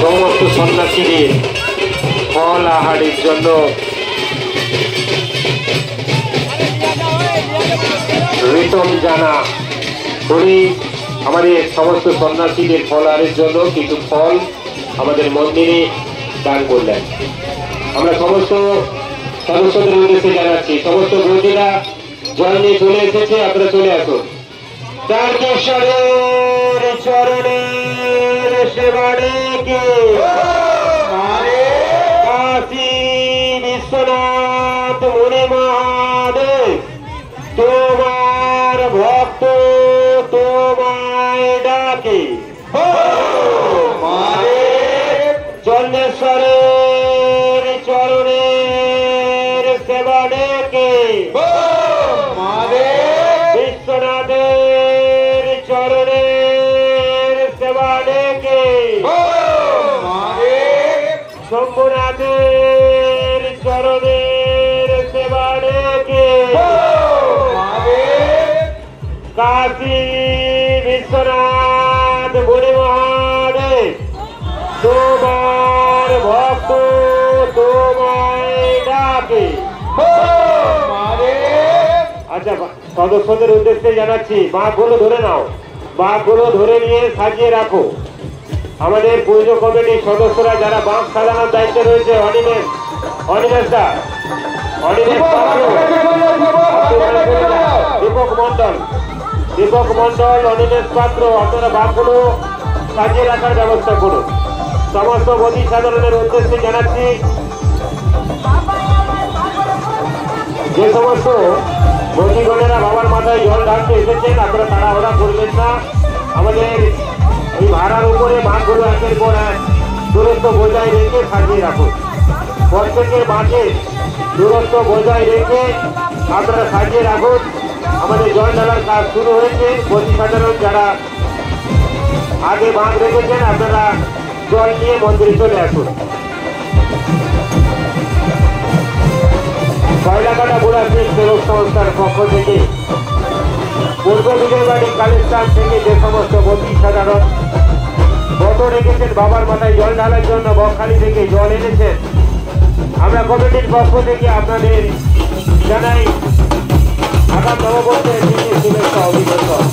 সমস্ত সন্ন্যাসীদের ফল আহারের জন্য রিতম জানা উনি আমাদের সমস্ত সন্ন্যাসীদের ফল আহারের জন্য কিছু ফল আমাদের মন্দিরে দান করলেন। আমরা সমস্ত সদস্যদের উদ্দেশ্যে জানাচ্ছি, সমস্ত বন্ধুরা জল নিয়ে চলে এসেছে, আপনারা চলে আসুন। তারকেশ্বরের চরণের সেবাড়িকে কাশী বিশ্বনাথ মুনি মহাদেব তোমার ভক্ত তোমায় ডাকে। চন্দ্রেশ্বরের চরণের সেবা ডেকে বিশ্বনাথের চরণের সেবা ডেকে শম্ভুনাথের চরণের সেবা ডেকে কাশী বিশ্বনাথ মুনি মহাদেব তোমার ভক্ত তোমায় ডাকে। আচ্ছা, সদস্যদের উদ্দেশ্যে জানাচ্ছি, বাঘগুলো ধরে নাও, বাঘগুলো ধরে নিয়ে সাজিয়ে রাখো। আমাদের পুজো কমিটির সদস্যরা যারা বাঘ সাজানোর দায়িত্বে রয়েছে, অনিমেষ দা, দীপক মন্ডল, অনিমেষ পাত্র, আপনারা বাঘগুলো সাজিয়ে রাখার ব্যবস্থা করুন। সমস্ত বধি সাধারণের উদ্দেশ্যে জানাচ্ছি, যে সমস্ত বধীগণেরা বাবার মাথায় জল ঢালতে এসেছেন আপনারা তাড়াহুড়া করবেন না। আমাদের এই ভাড়ার উপরে বাঘগুলো একের পর এক দূরত্ব বজায় রেখে সাজিয়ে রাখুন। প্রত্যেকের বাঘে দূরত্ব বজায় রেখে আপনারা সাজিয়ে রাখুন। আমাদের জল ঢালার কাজ শুরু হয়েছে। বধী সাধারণ যারা আগে বাঘ রেখেছেন আপনারা জল নিয়ে মন্দিরে চলে আসুন। কয়লাকাটা বুড়াশ্রী সেবক সংস্থার পক্ষ থেকে পূর্ব বিজয়বাড়ি কালেস্থান থেকে যে সমস্ত বধী সাধারণ ব্রত রেখেছেন বাবার মাথায় জল ঢালার জন্য বকখালি থেকে জল এনেছেন, আমরা কমিটির পক্ষ থেকে আপনাদের জানাই আগাম নববর্ষের শুভেচ্ছা অভিনন্দন।